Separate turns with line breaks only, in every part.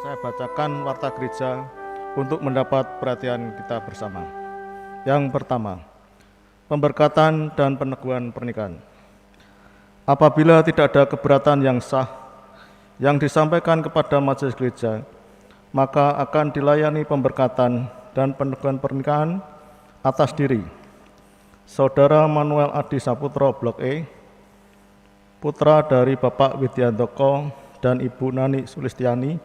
Saya bacakan warta gereja untuk mendapat perhatian kita bersama. Yang pertama, pemberkatan dan peneguhan pernikahan. Apabila tidak ada keberatan yang sah yang disampaikan kepada majelis gereja, maka akan dilayani pemberkatan dan peneguhan pernikahan atas diri Saudara Manuel Adi Saputro Blok E, putra dari Bapak Widiantoko dan Ibu Nani Sulistiani,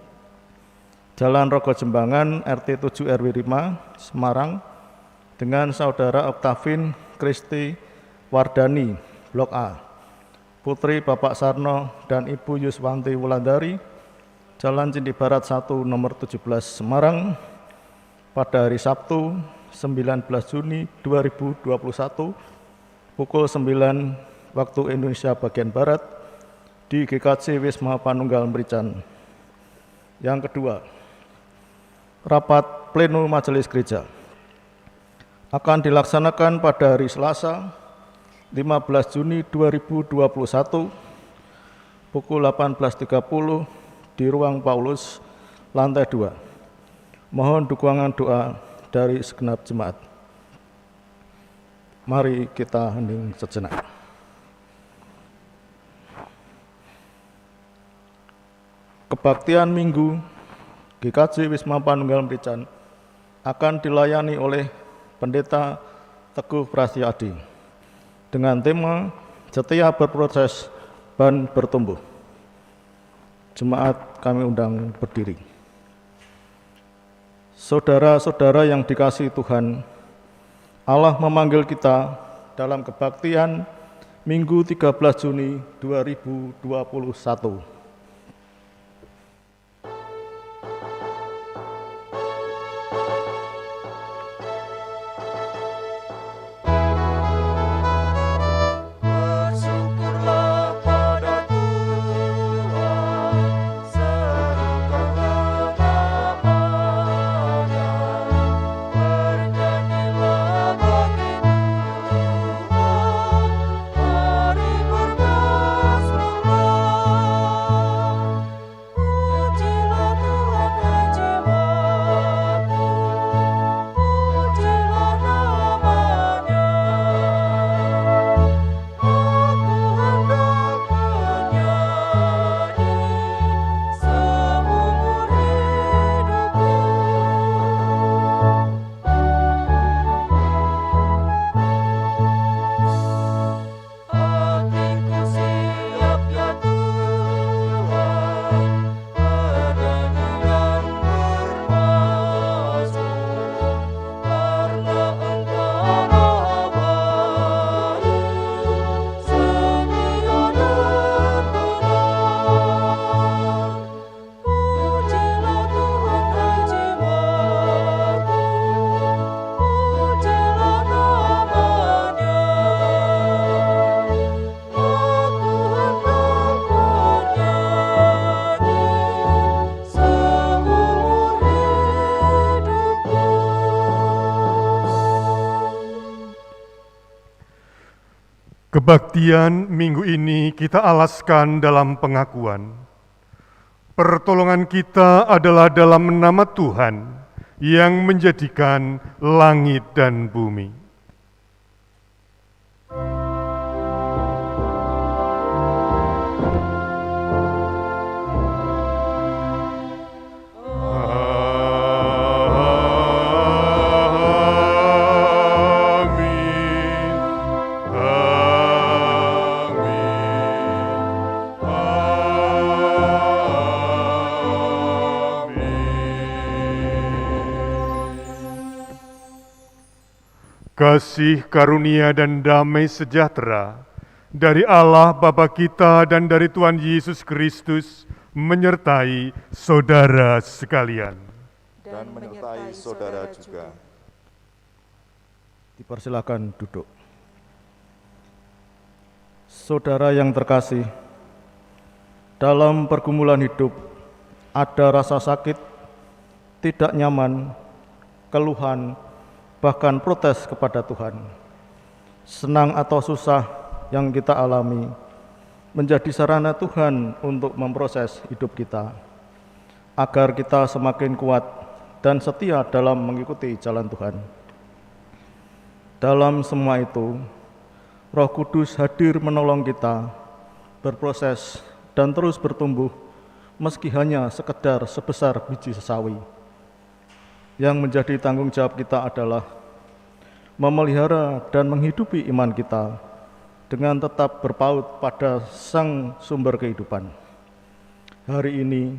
Jalan Rogo Jembangan, RT 7 RW 5, Semarang, dengan Saudara Oktavin Kristi Wardani, Blok A, putri Bapak Sarno dan Ibu Yuswanti Wulandari, Jalan Cindi Barat 1 nomor 17 Semarang, pada hari Sabtu 19 Juni 2021 pukul 9 waktu Indonesia bagian Barat di GKJ Wisma Panunggal Merican. Yang kedua, rapat pleno majelis gereja akan dilaksanakan pada hari Selasa 15 Juni 2021 pukul 18.30 di ruang Paulus lantai 2. Mohon dukungan doa dari segenap jemaat. Mari kita hening sejenak. Kebaktian Minggu GKJ Wisma Panunggal Merican akan dilayani oleh Pendeta Teguh Prasyadi dengan tema Setia Berproses dan Bertumbuh. Jemaat kami undang berdiri. Saudara-saudara yang dikasihi Tuhan, Allah memanggil kita dalam kebaktian Minggu 13 Juni 2021.
Kebaktian minggu ini kita alaskan dalam pengakuan. Pertolongan kita adalah dalam nama Tuhan yang menjadikan langit dan bumi. Kasih karunia dan damai sejahtera dari Allah Bapa kita dan dari Tuhan Yesus Kristus menyertai saudara sekalian.
Dan menyertai saudara juga.
Dipersilakan duduk. Saudara yang terkasih, dalam pergumulan hidup ada rasa sakit, tidak nyaman, keluhan, bahkan protes kepada Tuhan. Senang atau susah yang kita alami menjadi sarana Tuhan untuk memproses hidup kita. agar kita semakin kuat dan setia dalam mengikuti jalan Tuhan. Dalam semua itu, Roh Kudus hadir menolong kita berproses dan terus bertumbuh meski hanya sekedar sebesar biji sesawi. Yang menjadi tanggung jawab kita adalah memelihara dan menghidupi iman kita dengan tetap berpaut pada Sang Sumber kehidupan. Hari ini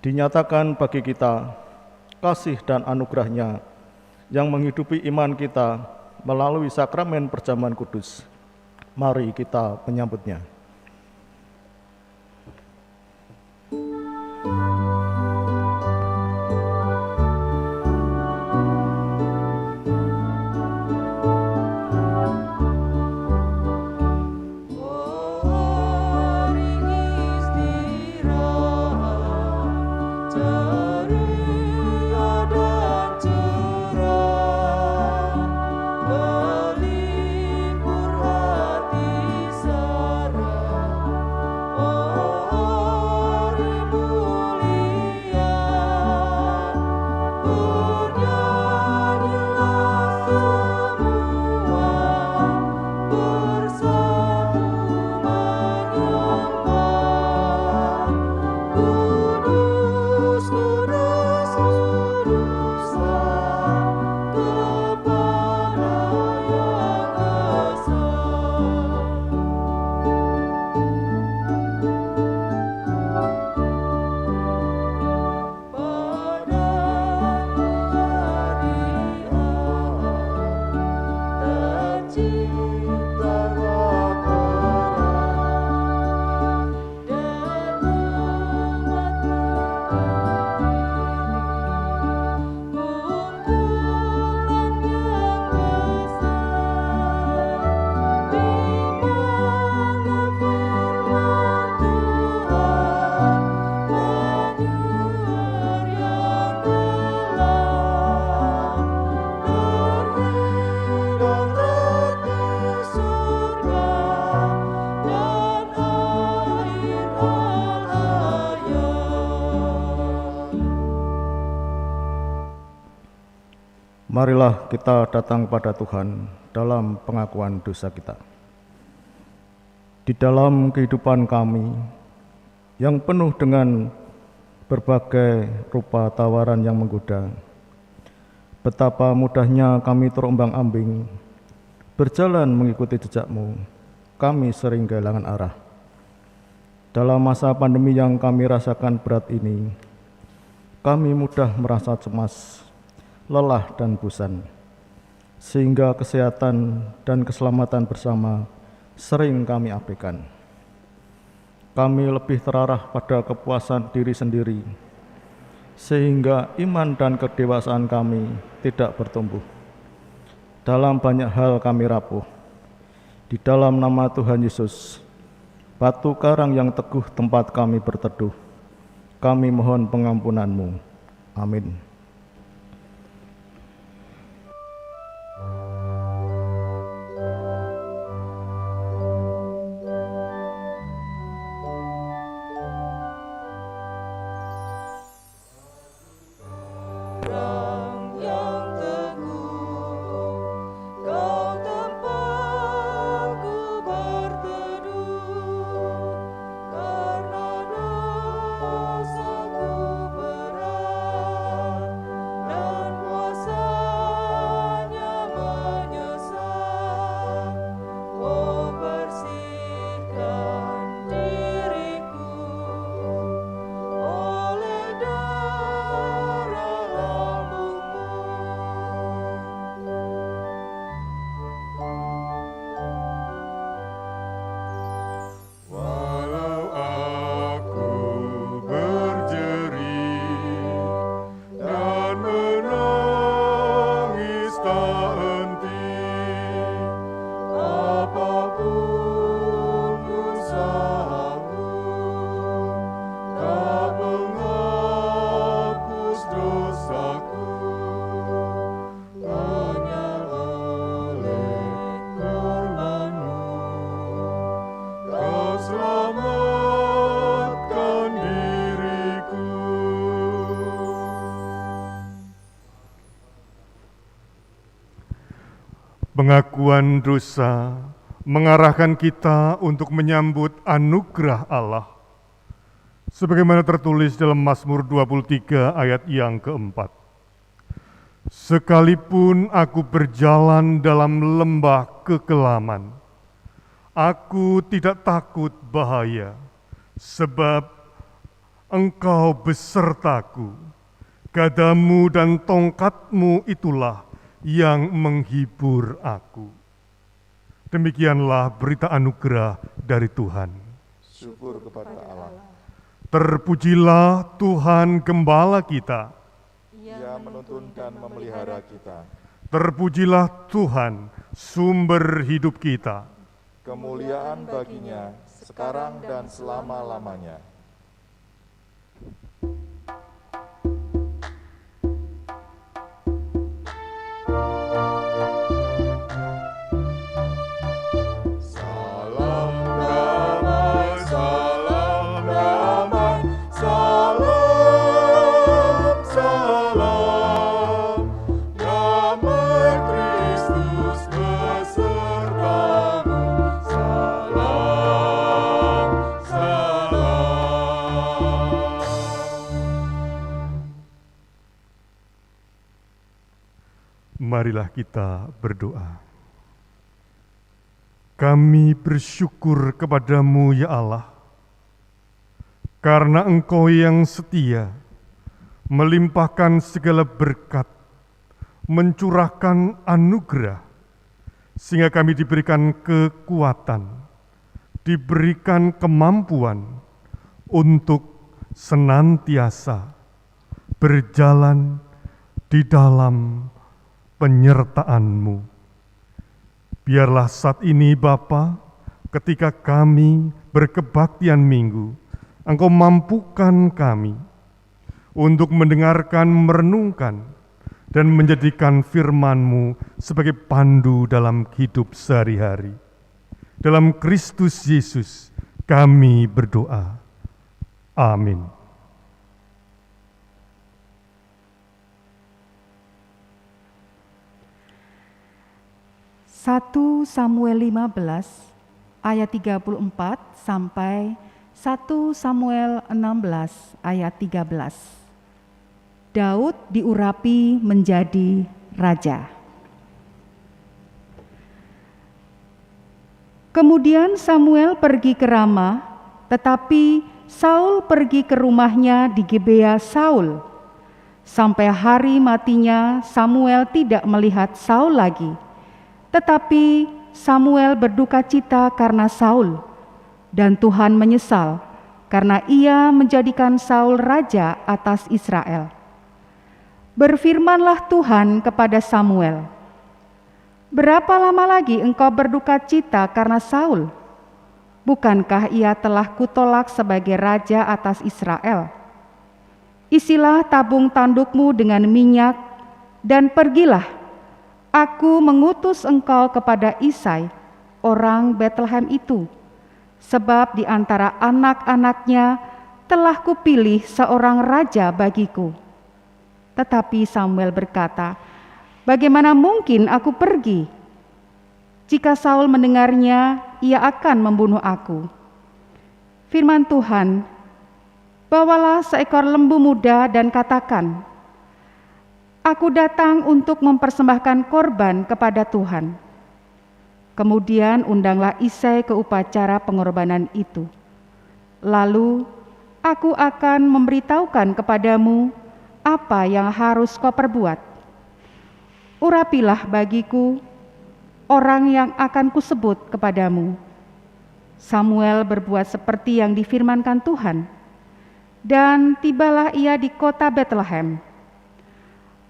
dinyatakan bagi kita kasih dan anugerah-Nya yang menghidupi iman kita melalui sakramen perjamuan kudus. Mari kita menyambutnya. Marilah kita datang kepada Tuhan dalam pengakuan dosa kita. Di dalam kehidupan kami yang penuh dengan berbagai rupa tawaran yang menggoda, betapa mudahnya kami terombang-ambing, berjalan mengikuti jejak-Mu, kami sering kehilangan arah. Dalam masa pandemi yang kami rasakan berat ini, kami mudah merasa cemas, lelah dan bosan, sehingga kesehatan dan keselamatan bersama sering kami abaikan. Kami lebih terarah pada kepuasan diri sendiri, sehingga iman dan kedewasaan kami tidak bertumbuh. Dalam banyak hal kami rapuh. Di dalam nama Tuhan Yesus, batu karang yang teguh tempat kami berteduh, kami mohon pengampunan-Mu. Amin.
Pengakuan dosa mengarahkan kita untuk menyambut anugerah Allah. Sebagaimana tertulis dalam Mazmur 23 ayat yang keempat. Sekalipun aku berjalan dalam lembah kekelaman, aku tidak takut bahaya, sebab Engkau besertaku. Gadamu dan tongkatmu itulah yang menghibur aku. Demikianlah berita anugerah dari Tuhan.
Syukur kepada Allah.
Terpujilah Tuhan Gembala kita.
Ia menuntun dan memelihara kita.
Terpujilah Tuhan sumber hidup kita.
Kemuliaan baginya sekarang dan selama-lamanya.
Marilah kita berdoa. Kami bersyukur kepadamu ya Allah, karena Engkau yang setia, melimpahkan segala berkat, mencurahkan anugerah, sehingga kami diberikan kekuatan, diberikan kemampuan untuk senantiasa berjalan di dalam penyertaan-Mu. Biarlah saat ini Bapa, ketika kami berkebaktian minggu, Engkau mampukan kami untuk mendengarkan, merenungkan, dan menjadikan firman-Mu sebagai pandu dalam hidup sehari-hari. Dalam Kristus Yesus kami berdoa. Amin.
Satu Samuel 15 ayat 34 sampai 1 Samuel 16 ayat 13. Daud diurapi menjadi raja. Kemudian Samuel pergi ke Rama, tetapi Saul pergi ke rumahnya di Gibea Saul. Sampai hari matinya Samuel tidak melihat Saul lagi. Tetapi Samuel berduka cita karena Saul, dan Tuhan menyesal karena ia menjadikan Saul raja atas Israel. Berfirmanlah Tuhan kepada Samuel, "Berapa lama lagi engkau berduka cita karena Saul? Bukankah ia telah kutolak sebagai raja atas Israel? Isilah tabung tandukmu dengan minyak, dan pergilah. Aku mengutus engkau kepada Isai, orang Betlehem itu, sebab di antara anak-anaknya telah kupilih seorang raja bagiku." Tetapi Samuel berkata, "Bagaimana mungkin aku pergi? Jika Saul mendengarnya, ia akan membunuh aku." Firman Tuhan, "Bawalah seekor lembu muda dan katakan, Aku datang untuk mempersembahkan korban kepada Tuhan." Kemudian undanglah Isai ke upacara pengorbanan itu. "Lalu aku akan memberitahukan kepadamu apa yang harus kau perbuat. Urapilah bagiku orang yang akan kusebut kepadamu." Samuel berbuat seperti yang difirmankan Tuhan, dan tibalah ia di kota Betlehem.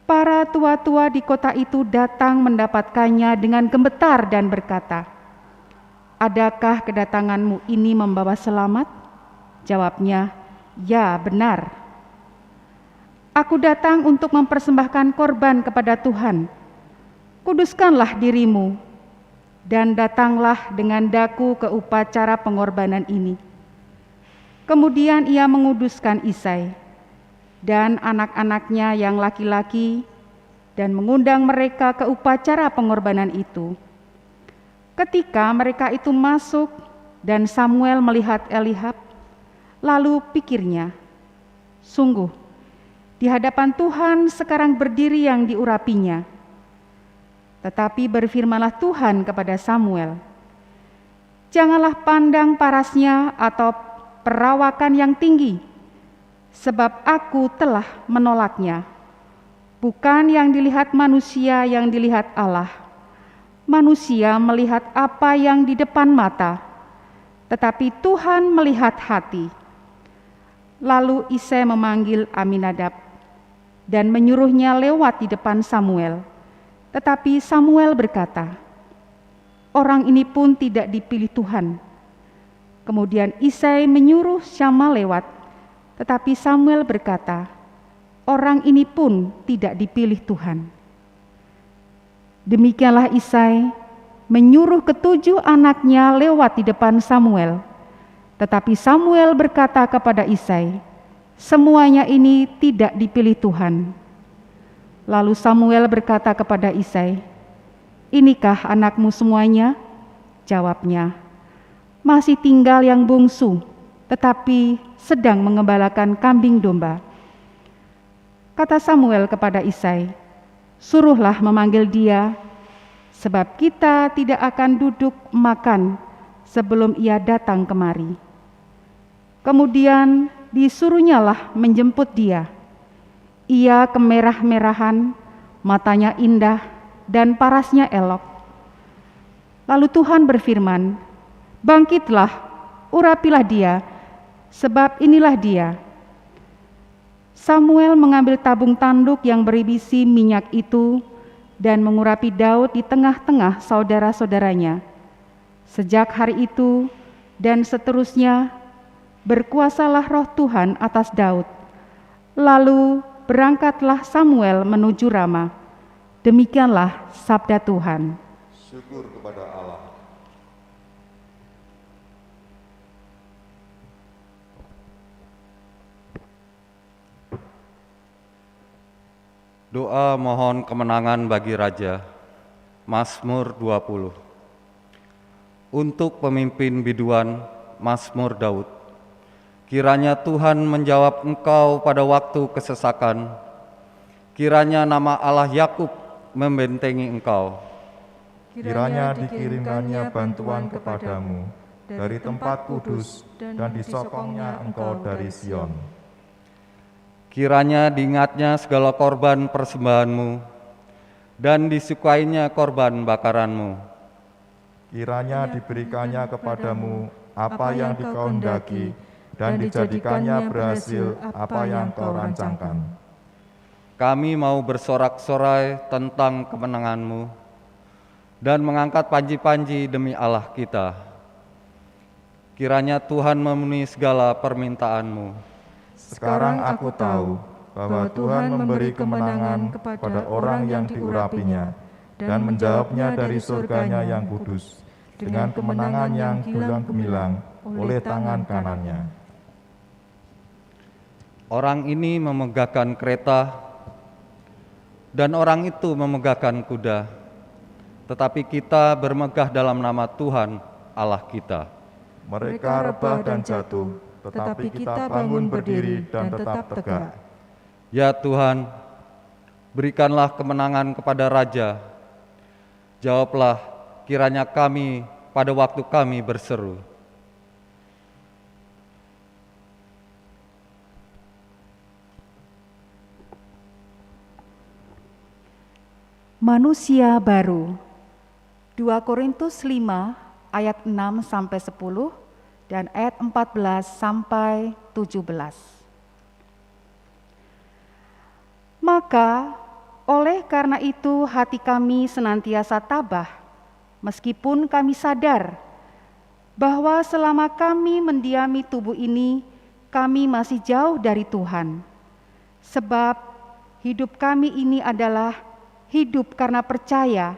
Para tua-tua di kota itu datang mendapatkannya dengan gemetar dan berkata, "Adakah kedatanganmu ini membawa selamat?" Jawabnya, "Ya, benar. Aku datang untuk mempersembahkan korban kepada Tuhan. Kuduskanlah dirimu, dan datanglah dengan daku ke upacara pengorbanan ini." Kemudian ia menguduskan Isai dan anak-anaknya yang laki-laki, dan mengundang mereka ke upacara pengorbanan itu. Ketika mereka itu masuk dan Samuel melihat Eliab, lalu pikirnya, sungguh, di hadapan Tuhan sekarang berdiri yang diurapinya. Tetapi berfirmanlah Tuhan kepada Samuel, janganlah pandang parasnya atau perawakan yang tinggi, sebab aku telah menolaknya. Bukan yang dilihat manusia yang dilihat Allah. Manusia melihat apa yang di depan mata, tetapi Tuhan melihat hati. Lalu Isai memanggil Aminadab dan menyuruhnya lewat di depan Samuel. Tetapi Samuel berkata, orang ini pun tidak dipilih Tuhan. Kemudian Isai menyuruh Syama lewat, tetapi Samuel berkata, orang ini pun tidak dipilih Tuhan. Demikianlah Isai menyuruh ketujuh anaknya lewat di depan Samuel. Tetapi Samuel berkata kepada Isai, semuanya ini tidak dipilih Tuhan. Lalu Samuel berkata kepada Isai, inikah anakmu semuanya? Jawabnya, masih tinggal yang bungsu, tetapi sedang mengembalakan kambing domba. Kata Samuel kepada Isai, suruhlah memanggil dia, sebab kita tidak akan duduk makan sebelum ia datang kemari. Kemudian disuruhnyalah menjemput dia. Ia kemerah-merahan, matanya indah, dan parasnya elok. Lalu Tuhan berfirman, bangkitlah, urapilah dia, sebab inilah dia. Samuel mengambil tabung tanduk yang berisi minyak itu dan mengurapi Daud di tengah-tengah saudara-saudaranya. Sejak hari itu dan seterusnya berkuasalah roh Tuhan atas Daud. Lalu berangkatlah Samuel menuju Rama. Demikianlah sabda Tuhan.
Syukur kepada Allah.
Doa mohon kemenangan bagi Raja, Mazmur 20. Untuk pemimpin biduan, Mazmur Daud. Kiranya Tuhan menjawab engkau pada waktu kesesakan. Kiranya nama Allah Yakub membentengi engkau.
Kiranya dikirimkannya bantuan kepadamu dari tempat kudus dan disokongnya engkau dari Sion.
Kiranya diingatnya segala korban persembahanmu dan disukainya korban bakaranmu.
Kiranya diberikannya kepadamu apa yang dikehendaki dan dijadikannya berhasil apa yang kau rancangkan.
Kami mau bersorak-sorai tentang kemenanganmu dan mengangkat panji-panji demi Allah kita. Kiranya Tuhan memenuhi segala permintaanmu.
Sekarang aku tahu bahwa Tuhan memberi kemenangan kepada orang yang diurapinya dan menjawabnya dari surganya yang kudus dengan kemenangan yang gilang-gemilang oleh tangan kanannya.
Orang ini memegahkan kereta dan orang itu memegahkan kuda, tetapi kita bermegah dalam nama Tuhan Allah kita.
Mereka rebah dan jatuh, tetapi kita bangun berdiri dan tetap tegak.
Ya Tuhan, berikanlah kemenangan kepada Raja. Jawablah kiranya kami pada waktu kami berseru.
Manusia baru. 2 Korintus 5 ayat 6 sampai 10 dan ayat 14 sampai 17. Maka oleh karena itu hati kami senantiasa tabah, meskipun kami sadar bahwa selama kami mendiami tubuh ini, kami masih jauh dari Tuhan. Sebab hidup kami ini adalah hidup karena percaya,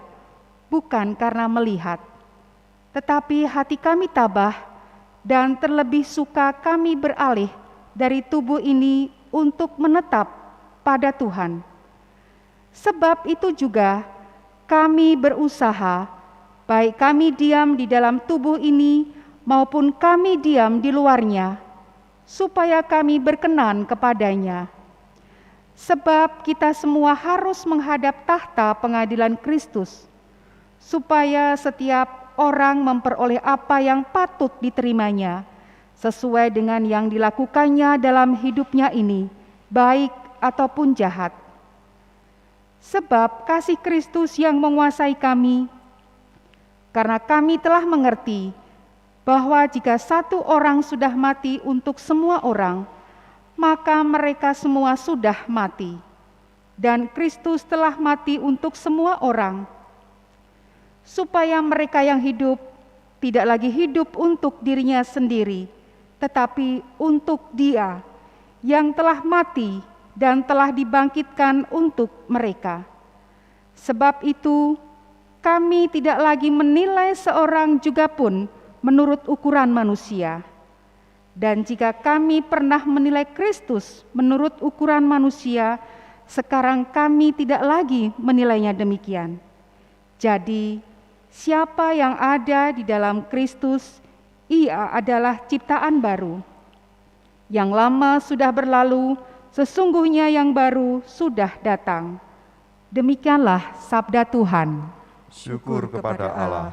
bukan karena melihat. Tetapi hati kami tabah, dan terlebih suka kami beralih dari tubuh ini untuk menetap pada Tuhan. Sebab itu juga kami berusaha, baik kami diam di dalam tubuh ini maupun kami diam di luarnya, supaya kami berkenan kepadanya. Sebab kita semua harus menghadap tahta pengadilan Kristus, supaya setiap orang memperoleh apa yang patut diterimanya, sesuai dengan yang dilakukannya dalam hidupnya ini, baik ataupun jahat. Sebab kasih Kristus yang menguasai kami, karena kami telah mengerti bahwa jika satu orang sudah mati untuk semua orang, maka mereka semua sudah mati. Dan Kristus telah mati untuk semua orang, supaya mereka yang hidup tidak lagi hidup untuk dirinya sendiri, tetapi untuk Dia yang telah mati dan telah dibangkitkan untuk mereka. Sebab itu, kami tidak lagi menilai seorang juga pun menurut ukuran manusia. Dan jika kami pernah menilai Kristus menurut ukuran manusia, sekarang kami tidak lagi menilainya demikian. Jadi, siapa yang ada di dalam Kristus, ia adalah ciptaan baru. Yang lama sudah berlalu, sesungguhnya yang baru sudah datang. Demikianlah sabda Tuhan.
Syukur kepada Allah.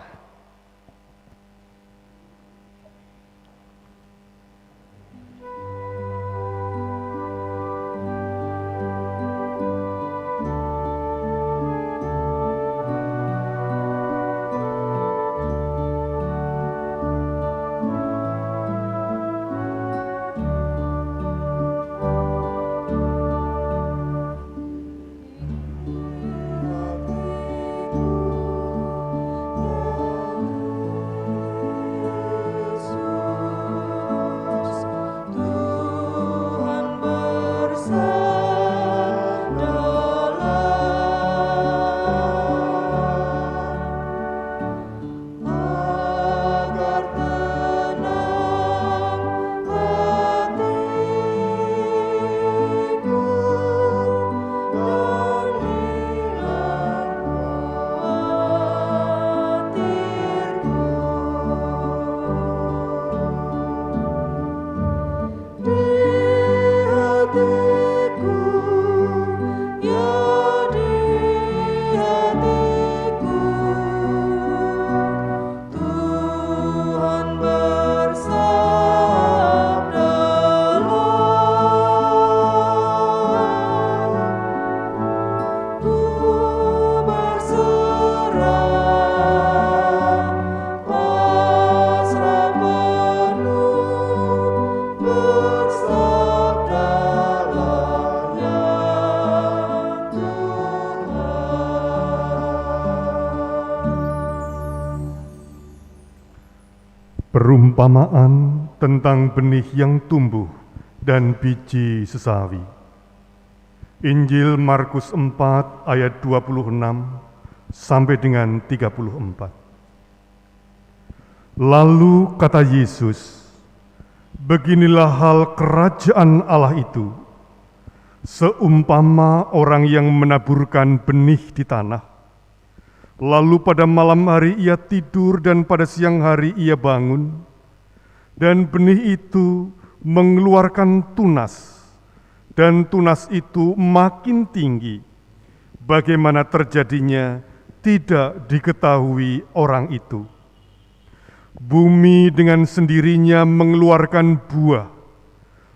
Perumpamaan tentang benih yang tumbuh dan biji sesawi. Injil Markus 4 ayat 26 sampai dengan 34. Lalu kata Yesus, beginilah hal kerajaan Allah itu, seumpama orang yang menaburkan benih di tanah. Lalu pada malam hari ia tidur dan pada siang hari ia bangun, dan benih itu mengeluarkan tunas, dan tunas itu makin tinggi. Bagaimana terjadinya tidak diketahui orang itu. Bumi dengan sendirinya mengeluarkan buah,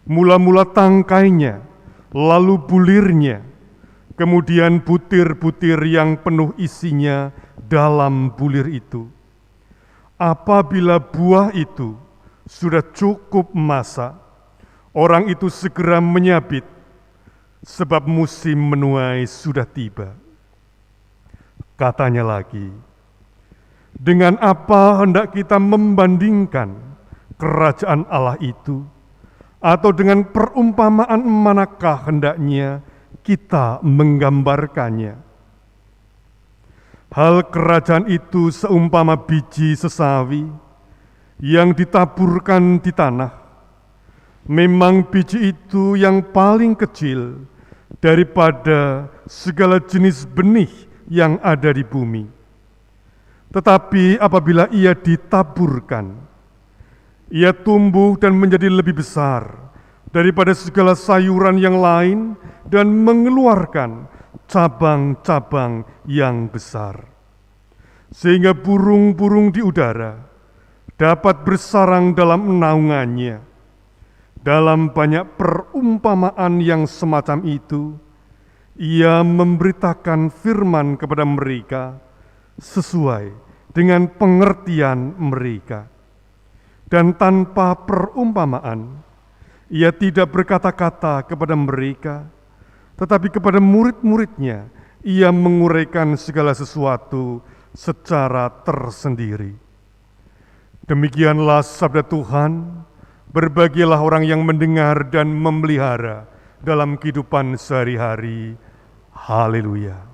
mula-mula tangkainya, lalu bulirnya, kemudian butir-butir yang penuh isinya dalam bulir itu. Apabila buah itu sudah cukup masak, orang itu segera menyabit, sebab musim menuai sudah tiba. Katanya lagi, dengan apa hendak kita membandingkan kerajaan Allah itu? Atau dengan perumpamaan manakah hendaknya kita menggambarkannya? Hal kerajaan itu seumpama biji sesawi yang ditaburkan di tanah. Memang biji itu yang paling kecil daripada segala jenis benih yang ada di bumi. Tetapi apabila ia ditaburkan, ia tumbuh dan menjadi lebih besar daripada segala sayuran yang lain dan mengeluarkan cabang-cabang yang besar. Sehingga burung-burung di udara dapat bersarang dalam naungannya. Dalam banyak perumpamaan yang semacam itu, ia memberitakan firman kepada mereka sesuai dengan pengertian mereka. Dan tanpa perumpamaan, ia tidak berkata-kata kepada mereka, tetapi kepada murid-muridnya, ia menguraikan segala sesuatu secara tersendiri. Demikianlah sabda Tuhan, berbahagialah orang yang mendengar dan memelihara dalam kehidupan sehari-hari. Haleluya.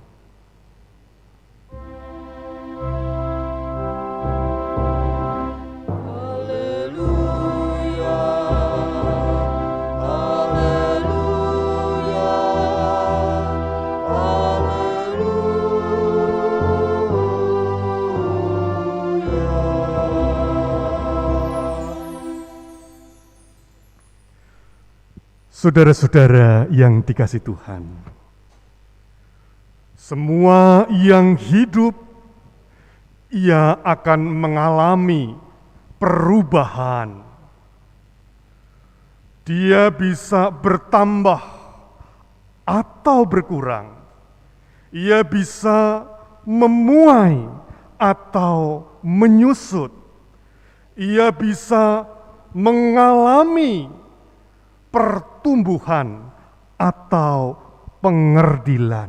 Saudara-saudara yang dikasihi Tuhan, semua yang hidup, ia akan mengalami perubahan. Dia bisa bertambah atau berkurang. Ia bisa memuai atau menyusut. Ia bisa mengalami pertumbuhan atau pengerdilan.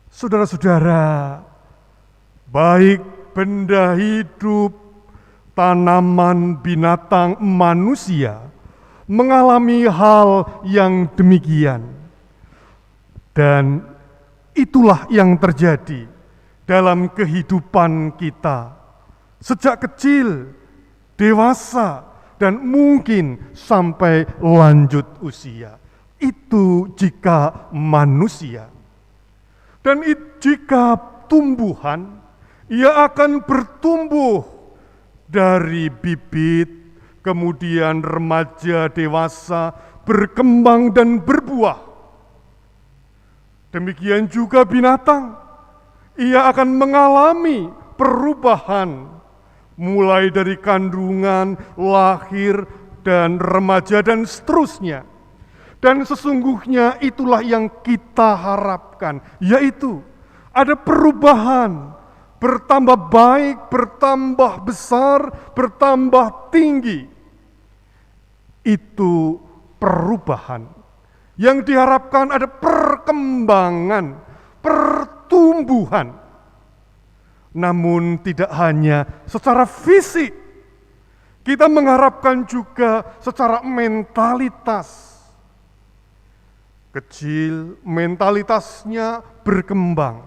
Saudara-saudara, baik benda hidup, tanaman, binatang, manusia mengalami hal yang demikian. Dan itulah yang terjadi dalam kehidupan kita sejak kecil, dewasa, dan mungkin sampai lanjut usia. Itu jika manusia. Dan jika tumbuhan, ia akan bertumbuh dari bibit, kemudian remaja, dewasa, berkembang dan berbuah. Demikian juga binatang, ia akan mengalami perubahan mulai dari kandungan, lahir, dan remaja, dan seterusnya. Dan sesungguhnya itulah yang kita harapkan, yaitu ada perubahan, bertambah baik, bertambah besar, bertambah tinggi. Itu perubahan. Yang diharapkan ada perkembangan, pertumbuhan. Namun tidak hanya secara fisik, kita mengharapkan juga secara mentalitas. Kecil, mentalitasnya berkembang,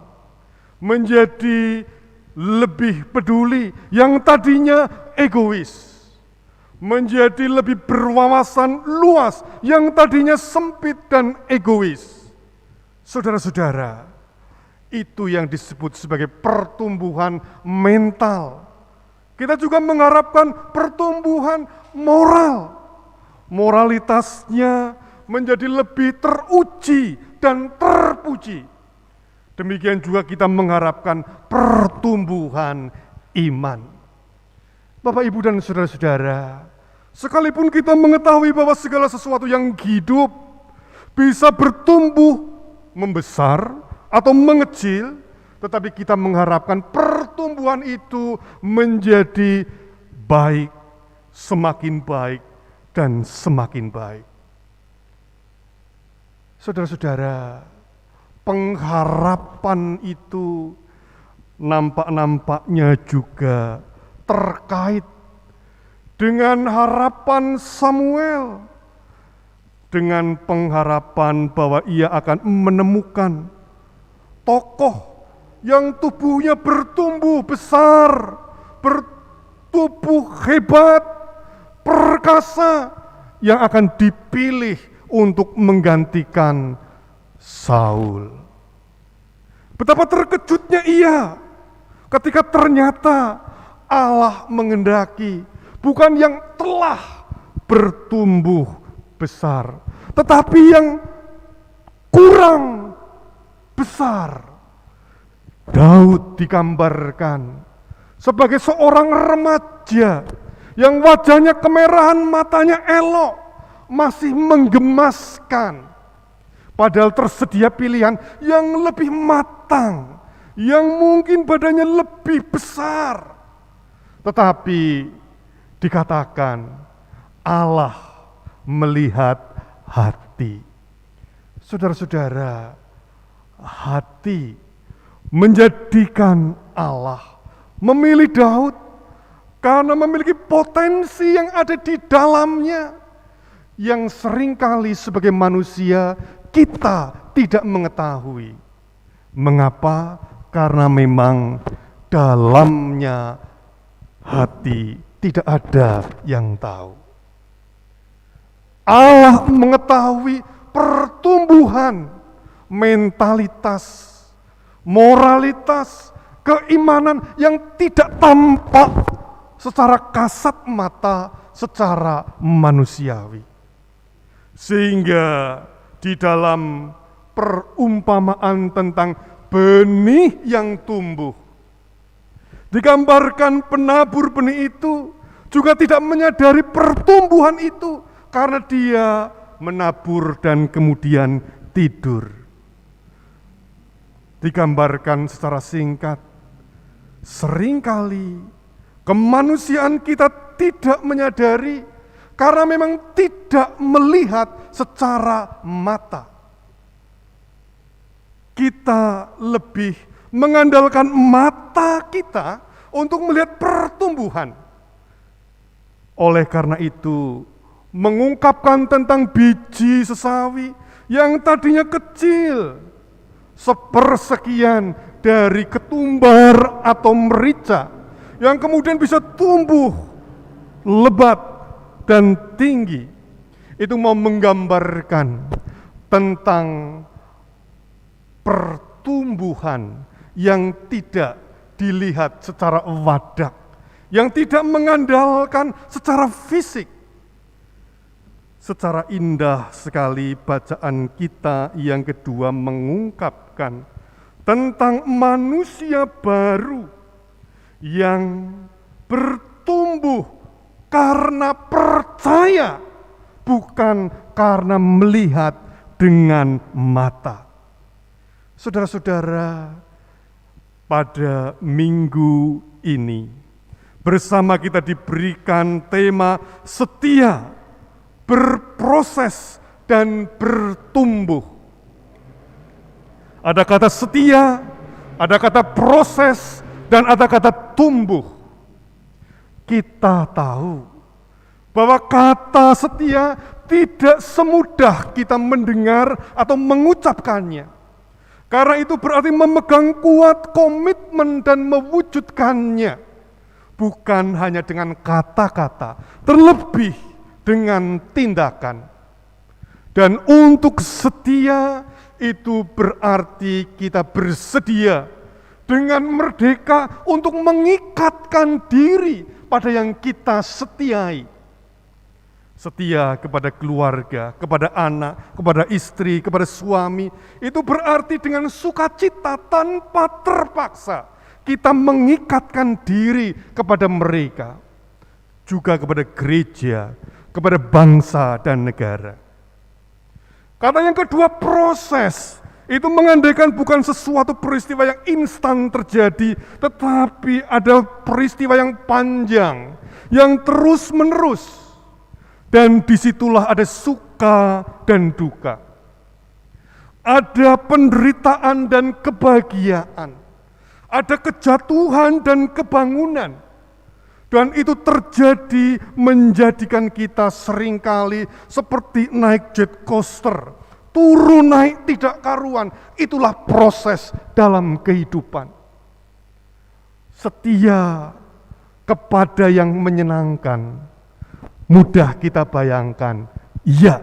menjadi lebih peduli, yang tadinya egois, menjadi lebih berwawasan luas, yang tadinya sempit dan egois. Saudara-saudara, itu yang disebut sebagai pertumbuhan mental. Kita juga mengharapkan pertumbuhan moral. Moralitasnya menjadi lebih teruji dan terpuji. Demikian juga kita mengharapkan pertumbuhan iman. Bapak, Ibu, dan saudara-saudara, sekalipun kita mengetahui bahwa segala sesuatu yang hidup bisa bertumbuh, membesar, atau mengecil, tetapi kita mengharapkan pertumbuhan itu menjadi baik, semakin baik, dan semakin baik. Saudara-saudara, pengharapan itu nampaknya juga terkait dengan harapan Samuel, dengan pengharapan bahwa ia akan menemukan tokoh yang tubuhnya bertumbuh besar, bertubuh hebat, perkasa, yang akan dipilih untuk menggantikan Saul. Betapa terkejutnya ia ketika ternyata Allah mengendaki bukan yang telah bertumbuh besar, tetapi yang kurang besar. Daud digambarkan sebagai seorang remaja yang wajahnya kemerahan, matanya elok, masih menggemaskan. Padahal tersedia pilihan yang lebih matang, yang mungkin badannya lebih besar. Tetapi dikatakan Allah melihat hati. Saudara-saudara, hati menjadikan Allah memilih Daud karena memiliki potensi yang ada di dalamnya yang seringkali sebagai manusia kita tidak mengetahui. Mengapa? Karena memang dalamnya hati tidak ada yang tahu. Allah mengetahui pertumbuhan mentalitas, moralitas, keimanan yang tidak tampak secara kasat mata, secara manusiawi. Sehingga di dalam perumpamaan tentang benih yang tumbuh, digambarkan penabur benih itu juga tidak menyadari pertumbuhan itu karena dia menabur dan kemudian tidur. Digambarkan secara singkat, seringkali kemanusiaan kita tidak menyadari karena memang tidak melihat secara mata. Kita lebih mengandalkan mata kita untuk melihat pertumbuhan. Oleh karena itu, mengungkapkan tentang biji sesawi yang tadinya kecil, sepersekian dari ketumbar atau merica, yang kemudian bisa tumbuh lebat dan tinggi, itu mau menggambarkan tentang pertumbuhan yang tidak dilihat secara wadak, yang tidak mengandalkan secara fisik. Secara indah sekali bacaan kita yang kedua mengungkapkan tentang manusia baru yang bertumbuh karena percaya, bukan karena melihat dengan mata. Saudara-saudara, pada minggu ini bersama kita diberikan tema setia, berproses dan bertumbuh. Ada kata setia, ada kata proses, dan ada kata tumbuh. Kita tahu bahwa kata setia tidak semudah kita mendengar atau mengucapkannya. Karena itu berarti memegang kuat komitmen dan mewujudkannya. Bukan hanya dengan kata-kata, terlebih dengan tindakan. Dan untuk setia itu berarti kita bersedia dengan merdeka untuk mengikatkan diri pada yang kita setiai. Setia kepada keluarga, kepada anak, kepada istri, kepada suami, itu berarti dengan sukacita tanpa terpaksa kita mengikatkan diri kepada mereka, juga kepada gereja, kepada bangsa dan negara. Kata yang kedua, proses, itu mengandaikan bukan sesuatu peristiwa yang instan terjadi, tetapi ada peristiwa yang panjang, yang terus menerus. Dan disitulah ada suka dan duka. Ada penderitaan dan kebahagiaan. Ada kejatuhan dan kebangunan. Dan itu terjadi menjadikan kita seringkali seperti naik jet coaster. Turun naik tidak karuan. Itulah proses dalam kehidupan. Setia kepada yang menyenangkan. Mudah kita bayangkan, iya,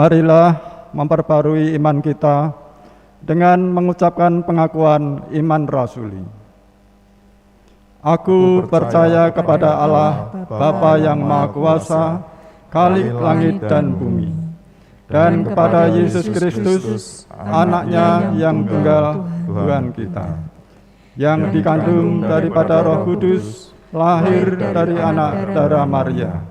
Marilah memperbarui iman kita dengan mengucapkan pengakuan iman rasuli. Aku percaya kepada Allah, Bapa yang Maha Kuasa, Khalik langit dan bumi, dan kepada Yesus Kristus, Anak-Nya yang tunggal, Tuhan kita, yang dikandung daripada Roh Kudus, lahir dari anak darah Maria,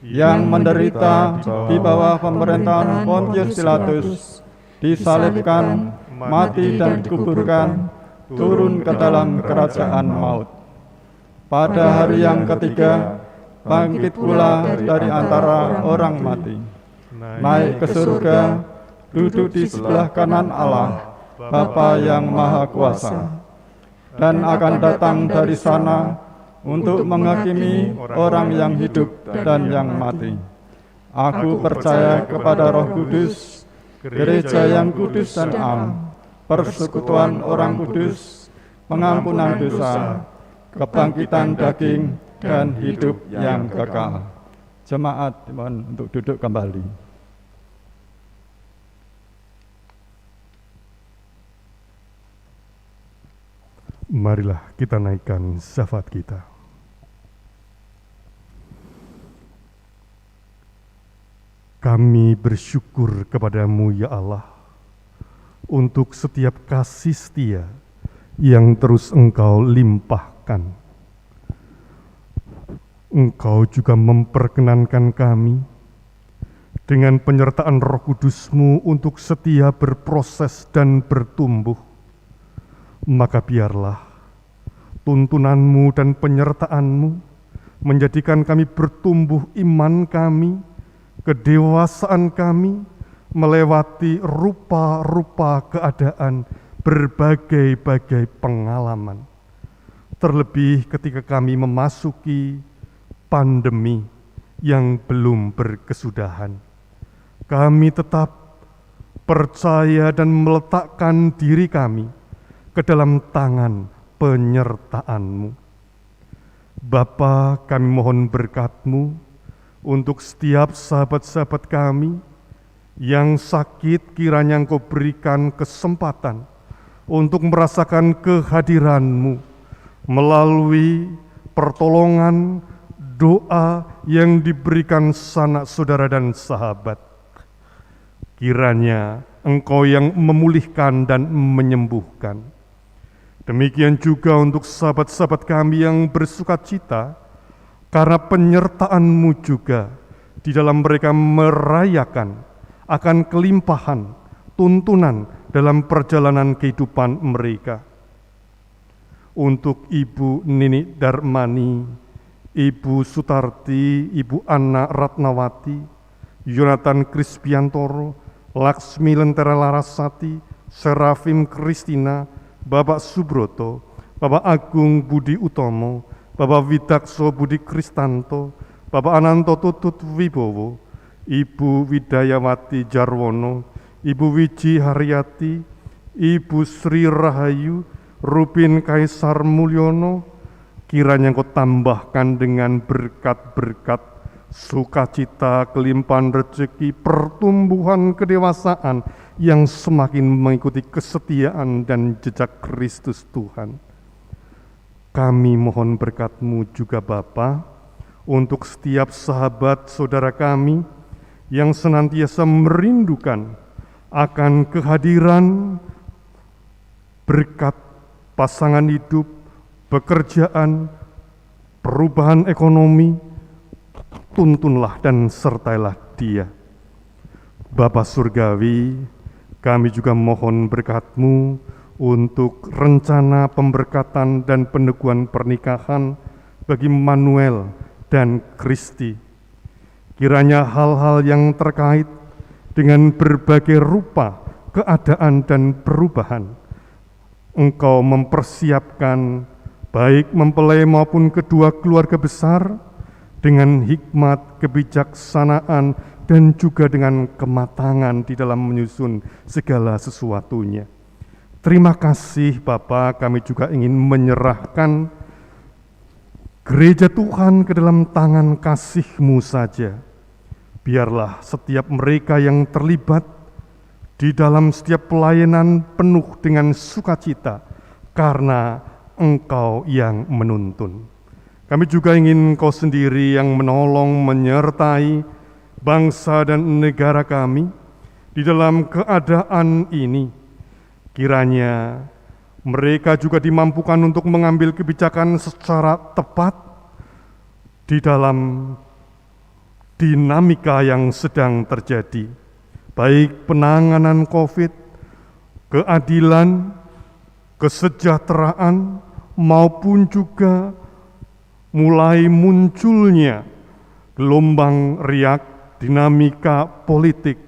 yang menderita di bawah pemerintahan Pontius Pilatus, disalibkan, mati dan dikuburkan, turun ke dalam kerajaan maut. Pada hari yang ketiga, bangkit pula dari antara orang mati, naik ke surga, duduk di sebelah kanan Allah, Bapa yang Maha Kuasa, dan akan datang dari sana untuk menghakimi orang yang hidup dan yang mati. Aku percaya kepada Roh Kudus, gereja yang kudus dan am, persekutuan orang kudus, pengampunan dosa, kebangkitan daging, dan hidup yang kekal. Jemaat mohon untuk duduk kembali.
Marilah kita naikkan syafaat kita. Kami bersyukur kepadamu ya Allah, untuk setiap kasih setia yang terus Engkau limpahkan. Engkau juga memperkenankan kami dengan penyertaan Roh Kudus-Mu untuk setia berproses dan bertumbuh. Maka biarlah tuntunan-Mu dan penyertaan-Mu menjadikan kami bertumbuh iman kami, kedewasaan kami, melewati rupa-rupa keadaan, berbagai-bagai pengalaman. Terlebih ketika kami memasuki pandemi yang belum berkesudahan, kami tetap percaya dan meletakkan diri kami ke dalam tangan penyertaan-Mu. Bapa, kami mohon berkat-Mu untuk setiap sahabat-sahabat kami yang sakit, kiranya Engkau berikan kesempatan untuk merasakan kehadiran-Mu melalui pertolongan, doa yang diberikan sanak saudara dan sahabat. Kiranya Engkau yang memulihkan dan menyembuhkan. Demikian juga untuk sahabat-sahabat kami yang bersukacita, karena penyertaan-Mu juga di dalam mereka merayakan akan kelimpahan tuntunan dalam perjalanan kehidupan mereka. Untuk Ibu Nini Darmani, Ibu Sutarti, Ibu Anna Ratnawati, Yonatan Krispiantoro, Laksmi Lentera Larasati, Serafim Kristina, Bapak Subroto, Bapak Agung Budi Utomo, Bapak Widakso Budi Kristanto, Bapak Ananto Tutut Wibowo, Ibu Widayawati Jarwono, Ibu Wiji Haryati, Ibu Sri Rahayu, Rupin Kaisar Mulyono, kiranya Engkau tambahkan dengan berkat-berkat, sukacita, kelimpahan rezeki, pertumbuhan kedewasaan yang semakin mengikuti kesetiaan dan jejak Kristus Tuhan. Kami mohon berkat-Mu juga Bapa, untuk setiap sahabat saudara kami yang senantiasa merindukan akan kehadiran berkat pasangan hidup, pekerjaan, perubahan ekonomi. Tuntunlah dan sertailah dia. Bapa Surgawi, kami juga mohon berkat-Mu untuk rencana pemberkatan dan peneguhan pernikahan bagi Manuel dan Kristi. Kiranya hal-hal yang terkait dengan berbagai rupa keadaan dan perubahan, Engkau mempersiapkan baik mempelai maupun kedua keluarga besar dengan hikmat, kebijaksanaan, dan juga dengan kematangan di dalam menyusun segala sesuatunya. Terima kasih Bapa, kami juga ingin menyerahkan gereja Tuhan ke dalam tangan kasih-Mu saja. Biarlah setiap mereka yang terlibat di dalam setiap pelayanan penuh dengan sukacita, karena Engkau yang menuntun. Kami juga ingin Engkau sendiri yang menolong, menyertai bangsa dan negara kami di dalam keadaan ini. Kiranya mereka juga dimampukan untuk mengambil kebijakan secara tepat di dalam dinamika yang sedang terjadi, baik penanganan COVID, keadilan, kesejahteraan, maupun juga mulai munculnya gelombang riak dinamika politik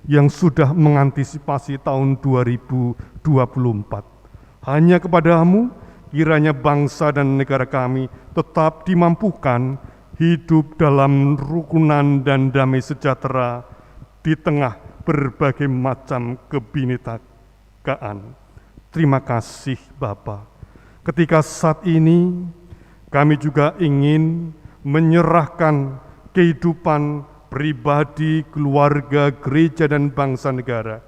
yang sudah mengantisipasi tahun 2024. Hanya kepadamu kiranya bangsa dan negara kami tetap dimampukan hidup dalam rukunan dan damai sejahtera di tengah berbagai macam kebinekaan. Terima kasih Bapa. Ketika saat ini kami juga ingin menyerahkan kehidupan pribadi, keluarga, gereja, dan bangsa negara.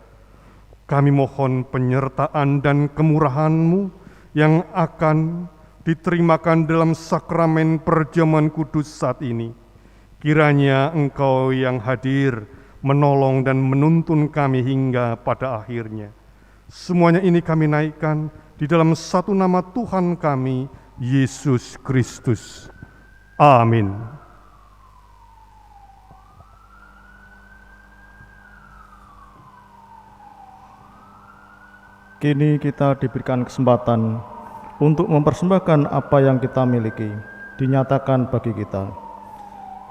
Kami mohon penyertaan dan kemurahan-Mu yang akan diterimakan dalam sakramen perjamuan kudus saat ini. Kiranya Engkau yang hadir menolong dan menuntun kami hingga pada akhirnya. Semuanya ini kami naikkan di dalam satu nama Tuhan kami, Yesus Kristus. Amin.
Kini kita diberikan kesempatan untuk mempersembahkan apa yang kita miliki, dinyatakan bagi kita.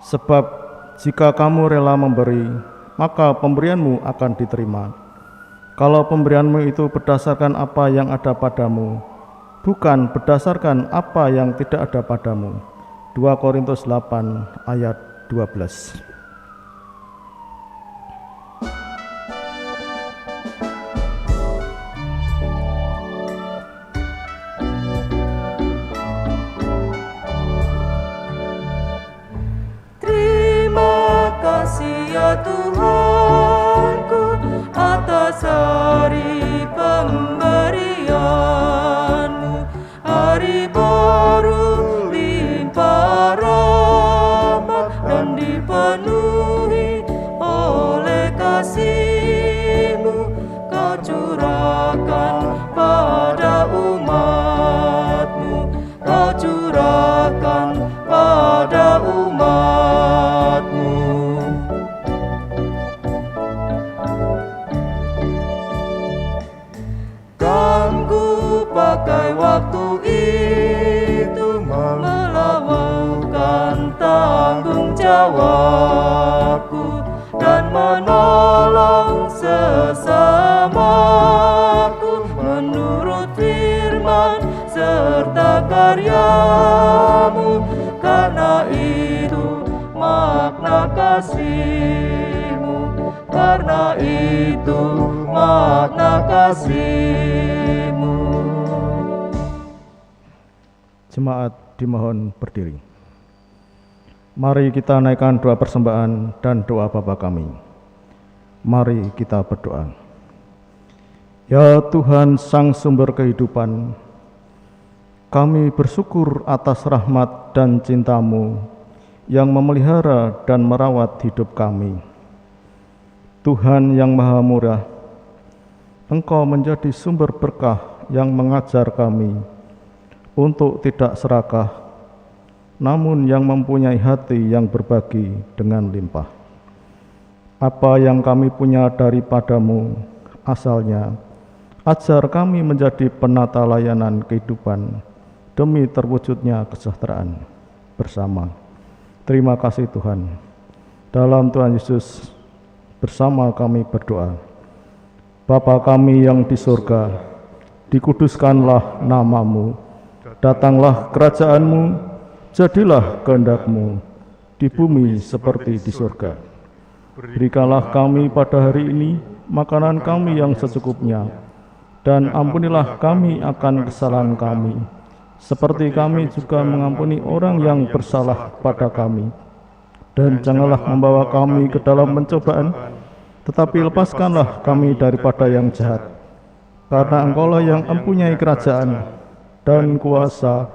Sebab jika kamu rela memberi, maka pemberianmu akan diterima. Kalau pemberianmu itu berdasarkan apa yang ada padamu, bukan berdasarkan apa yang tidak ada padamu. 2 Korintus 8 ayat 12.
Ya Tuhanku, atas hari pemberian-Mu, hari baru limpah rahmat dan dipenuhi oleh kasih-Mu, Kau curahkan pada umat-Mu, Kau curahkan pada umat-Mu. Pakai waktu itu melakukan tanggung jawabku dan menolong sesamaku menurut firman serta karya-Mu. Karena itu makna kasih-Mu, karena itu makna kasih-Mu.
Jemaat dimohon berdiri. Mari kita naikkan doa persembahan dan doa Bapa kami. Mari kita berdoa. Ya Tuhan Sang Sumber Kehidupan, kami bersyukur atas rahmat dan cinta-Mu yang memelihara dan merawat hidup kami. Tuhan yang Maha Murah, Engkau menjadi sumber berkah yang mengajar kami untuk tidak serakah, namun yang mempunyai hati yang berbagi dengan limpah. Apa yang kami punya daripada-Mu asalnya, ajar kami menjadi penata layanan kehidupan demi terwujudnya kesejahteraan bersama. Terima kasih Tuhan. Dalam Tuhan Yesus bersama kami berdoa. Bapa kami yang di surga, dikuduskanlah nama-Mu, datanglah kerajaan-Mu, jadilah kehendak-Mu di bumi seperti di surga. Berikanlah kami pada hari ini makanan kami yang secukupnya, dan ampunilah kami akan kesalahan kami, seperti kami juga mengampuni orang yang bersalah pada kami. dan janganlah membawa kami ke dalam pencobaan, tetapi lepaskanlah kami daripada yang jahat. Karena Engkaulah yang mempunyai kerajaan dan kuasa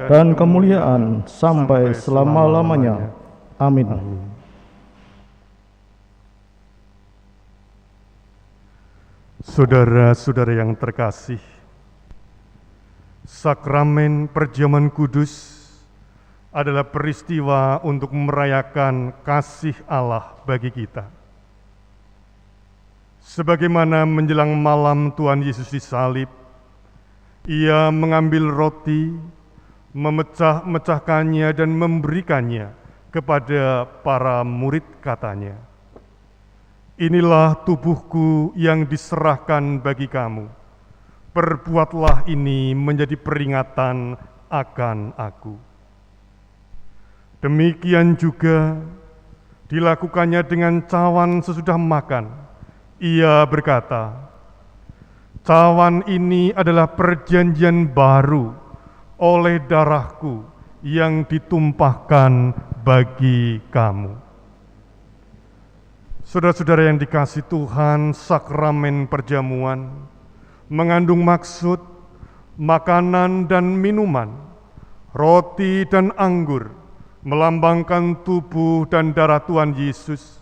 dan kemuliaan sampai selama-lamanya. Amin.
Saudara-saudara yang terkasih, sakramen perjamuan kudus adalah peristiwa untuk merayakan kasih Allah bagi kita. Sebagaimana menjelang malam Tuhan Yesus disalib, Ia mengambil roti, memecah-mecahkannya dan memberikannya kepada para murid, katanya, "Inilah tubuhku yang diserahkan bagi kamu. Perbuatlah ini menjadi peringatan akan aku." Demikian juga dilakukannya dengan cawan sesudah makan. Ia berkata, "Cawan ini adalah perjanjian baru oleh darahku yang ditumpahkan bagi kamu." Saudara-saudara yang dikasihi Tuhan, sakramen perjamuan mengandung maksud makanan dan minuman, roti dan anggur, melambangkan tubuh dan darah Tuhan Yesus,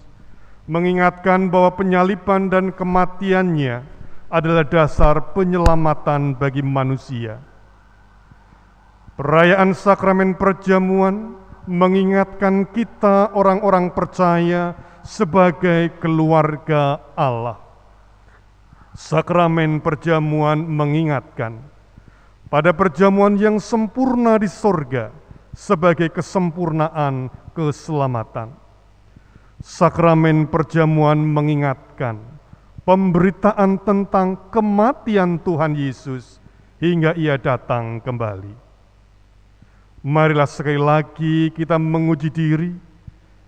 mengingatkan bahwa penyaliban dan kematiannya adalah dasar penyelamatan bagi manusia. Perayaan sakramen perjamuan mengingatkan kita orang-orang percaya sebagai keluarga Allah. Sakramen perjamuan mengingatkan pada perjamuan yang sempurna di sorga sebagai kesempurnaan keselamatan. Sakramen perjamuan mengingatkan pemberitaan tentang kematian Tuhan Yesus hingga Ia datang kembali. Marilah sekali lagi kita menguji diri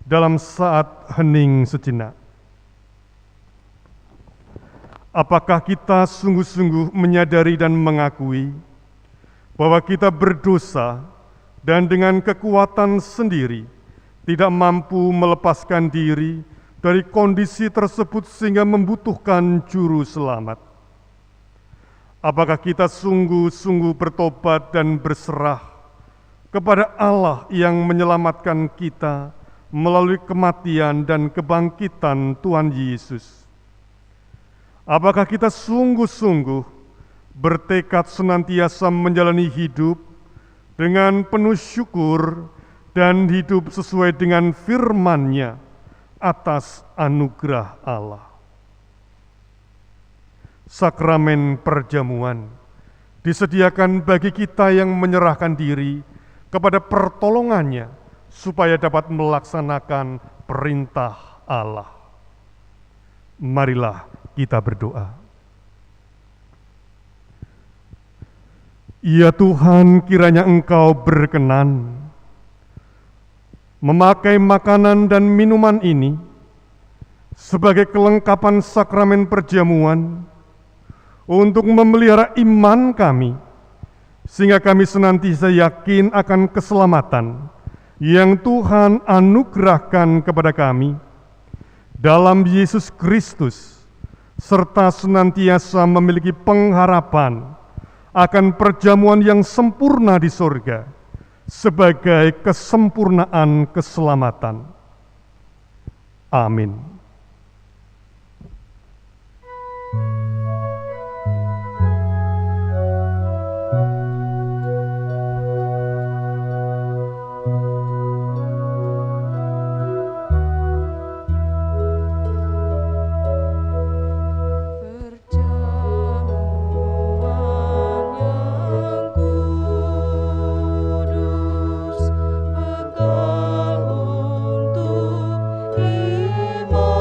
dalam saat hening sejenak. Apakah kita sungguh-sungguh menyadari dan mengakui bahwa kita berdosa dan dengan kekuatan sendiri tidak mampu melepaskan diri dari kondisi tersebut sehingga membutuhkan juru selamat? Apakah kita sungguh-sungguh bertobat dan berserah kepada Allah yang menyelamatkan kita melalui kematian dan kebangkitan Tuhan Yesus? Apakah kita sungguh-sungguh bertekad senantiasa menjalani hidup dengan penuh syukur dan hidup sesuai dengan firman-Nya atas anugerah Allah? Sakramen perjamuan disediakan bagi kita yang menyerahkan diri kepada pertolongan-Nya supaya dapat melaksanakan perintah Allah. Marilah kita berdoa. Ya Tuhan, kiranya Engkau berkenan memakai makanan dan minuman ini sebagai kelengkapan sakramen perjamuan untuk memelihara iman kami, sehingga kami senantiasa yakin akan keselamatan yang Tuhan anugerahkan kepada kami dalam Yesus Kristus, serta senantiasa memiliki pengharapan akan perjamuan yang sempurna di sorga sebagai kesempurnaan keselamatan. Amin.
Bekal untuk iman.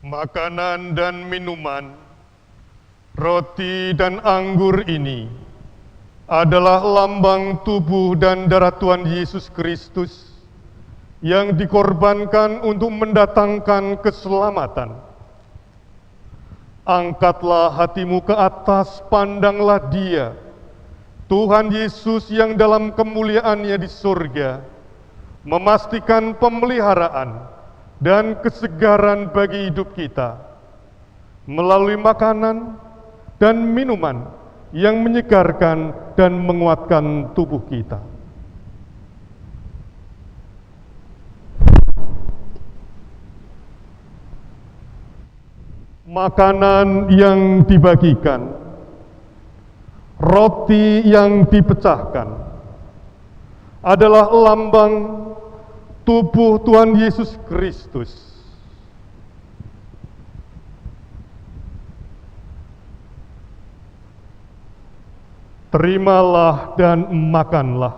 Makanan dan minuman, roti dan anggur ini adalah lambang tubuh dan darah Tuhan Yesus Kristus yang dikorbankan untuk mendatangkan keselamatan. Angkatlah hatimu ke atas, pandanglah Dia, Tuhan Yesus yang dalam kemuliaannya di surga, memastikan pemeliharaan dan kesegaran bagi hidup kita, melalui makanan dan minuman yang menyegarkan dan menguatkan tubuh kita. Makanan yang dibagikan, roti yang dipecahkan, adalah lambang tubuh Tuhan Yesus Kristus. Terimalah dan makanlah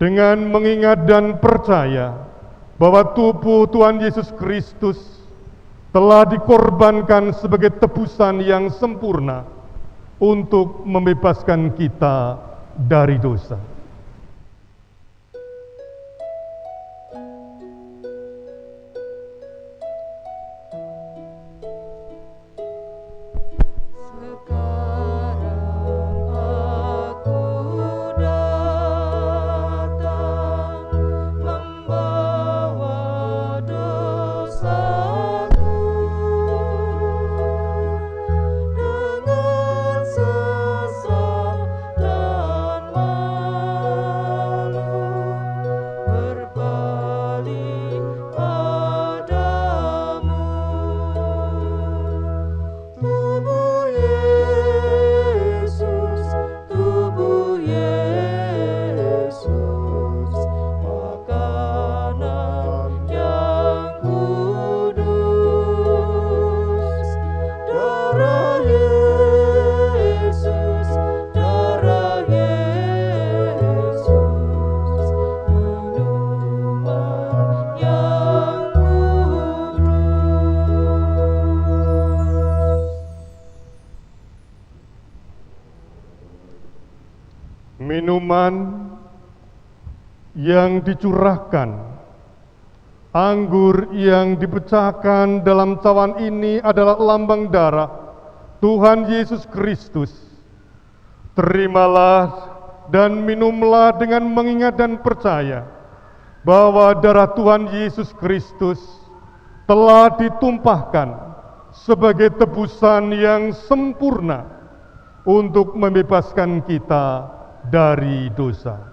dengan mengingat dan percaya bahwa tubuh Tuhan Yesus Kristus telah dikorbankan sebagai tebusan yang sempurna untuk membebaskan kita dari dosa. Minuman yang dicurahkan, anggur yang dipecahkan dalam cawan ini adalah lambang darah Tuhan Yesus Kristus. Terimalah dan minumlah dengan mengingat dan percaya bahwa darah Tuhan Yesus Kristus telah ditumpahkan sebagai tebusan yang sempurna untuk membebaskan kita dari dosa.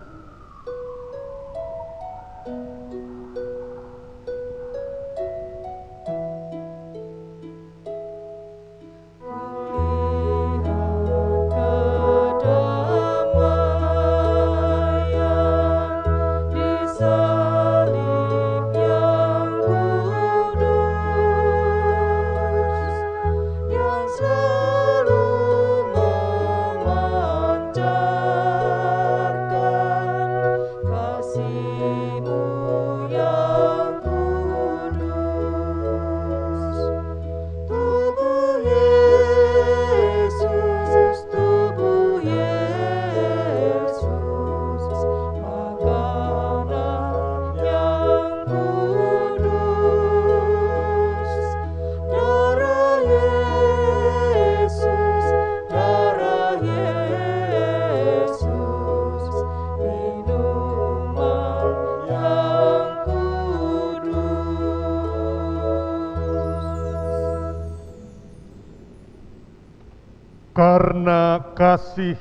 Karena kasih,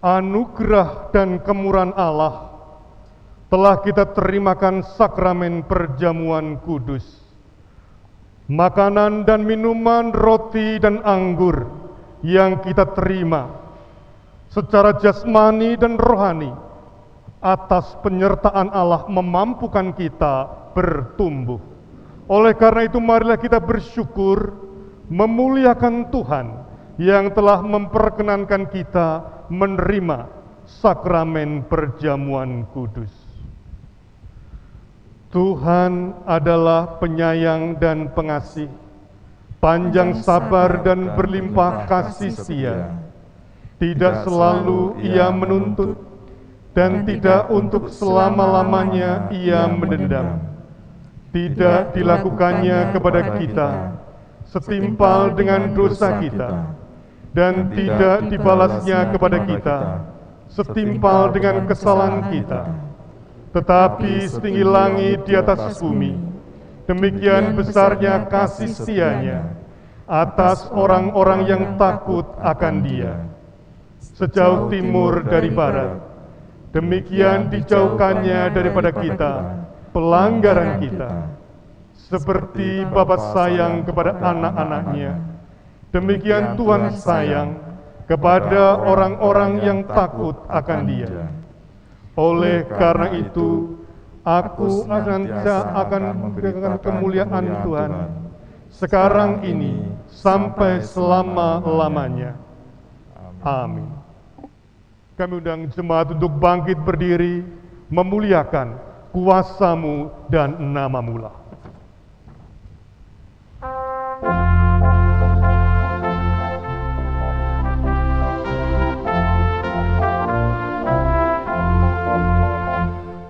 anugerah, dan kemurahan Allah, telah kita terimakan sakramen perjamuan kudus. Makanan dan minuman, roti dan anggur yang kita terima secara jasmani dan rohani atas penyertaan Allah memampukan kita bertumbuh. Oleh karena itu marilah kita bersyukur, memuliakan Tuhan yang telah memperkenankan kita menerima sakramen perjamuan kudus. Tuhan adalah penyayang dan pengasih, panjang sabar dan berlimpah kasih setia. Tidak selalu Ia menuntut, dan tidak untuk selama-lamanya Ia mendendam. Tidak dilakukannya kepada kita setimpal dengan dosa kita, dan tidak dibalasnya kepada kita setimpal dengan kesalahan kita. Tetapi setinggi langit di atas bumi, demikian besarnya kasih setianya atas orang-orang yang takut akan Dia. Sejauh timur dari barat, demikian dijauhkannya daripada kita pelanggaran kita. Seperti Bapa sayang kepada anak-anaknya, demikian Tuhan sayang kepada orang-orang yang takut akan Dia. Oleh karena itu, aku akan memberikan kemuliaan Tuhan sekarang ini sampai selama-lamanya. Amin. Kami undang jemaat untuk bangkit berdiri, memuliakan kuasa-Mu dan nama-Mu lah.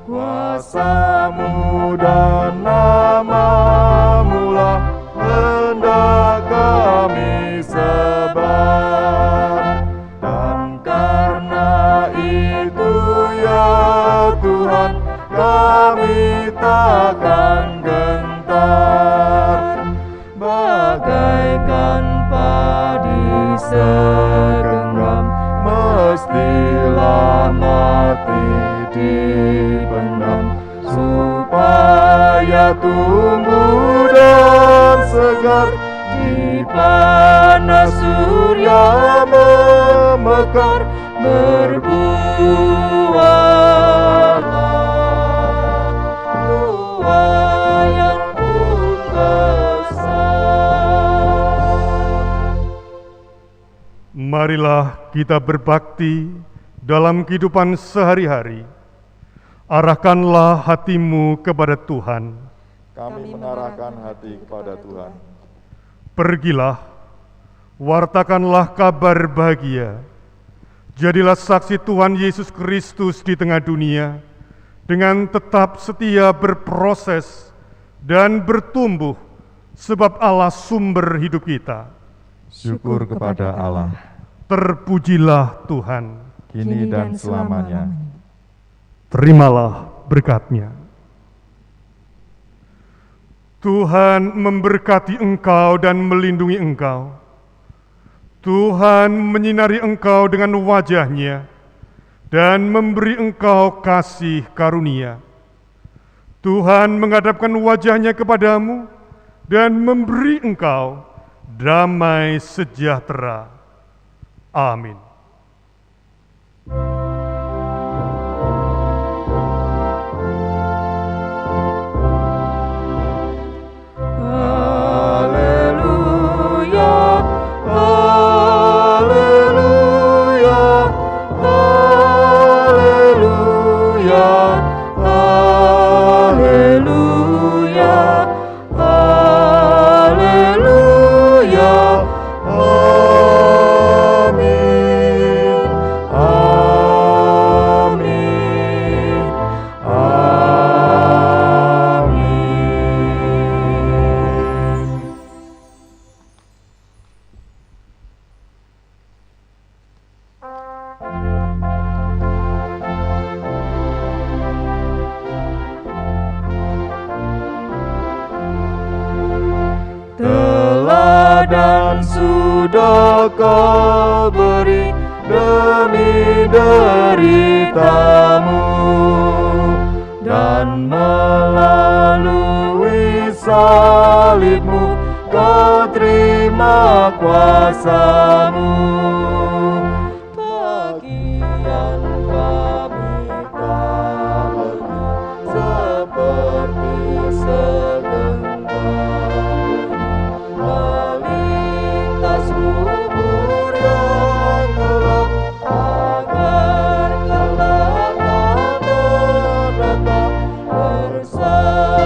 Kuasa-Mu dan nama-Mu lah hendak kami sebar, dan karena itu ya Tuhan, kami takkan gentar. Bagaikan padi segenggam, mestilah mati dipendam, supaya tumbuh dan segar di panas surya memekar, berbuahlah buah yang pun besar.
Marilah kita berbakti dalam kehidupan sehari-hari. Arahkanlah hatimu kepada Tuhan.
Kami mengarahkan hati kepada Tuhan.
Pergilah, wartakanlah kabar bahagia. Jadilah saksi Tuhan Yesus Kristus di tengah dunia, dengan tetap setia berproses dan bertumbuh, sebab Allah sumber hidup kita.
Syukur kepada Allah,
Terpujilah Tuhan.
kini dan selamanya.
Terimalah berkat-Nya. Tuhan memberkati engkau dan melindungi engkau. Tuhan menyinari engkau dengan wajah-Nya dan memberi engkau kasih karunia. Tuhan menghadapkan wajah-Nya kepadamu dan memberi engkau damai sejahtera. Amin.
Dan sudah Kau beri demi deritamu, dan melalui salib-Mu Kau terima kuasa-Mu. Bagian kami tak lagi seperti segenggam melintas kubur yang gelap, agar kelak menetap bersama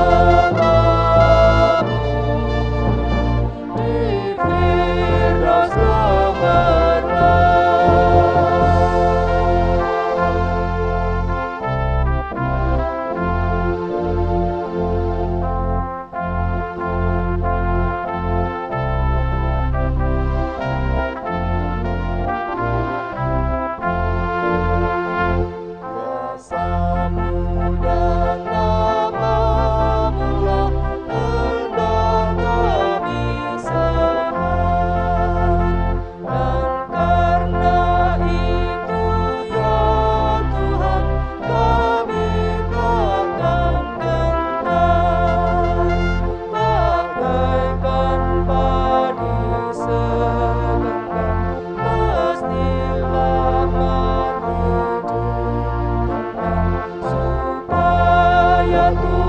aku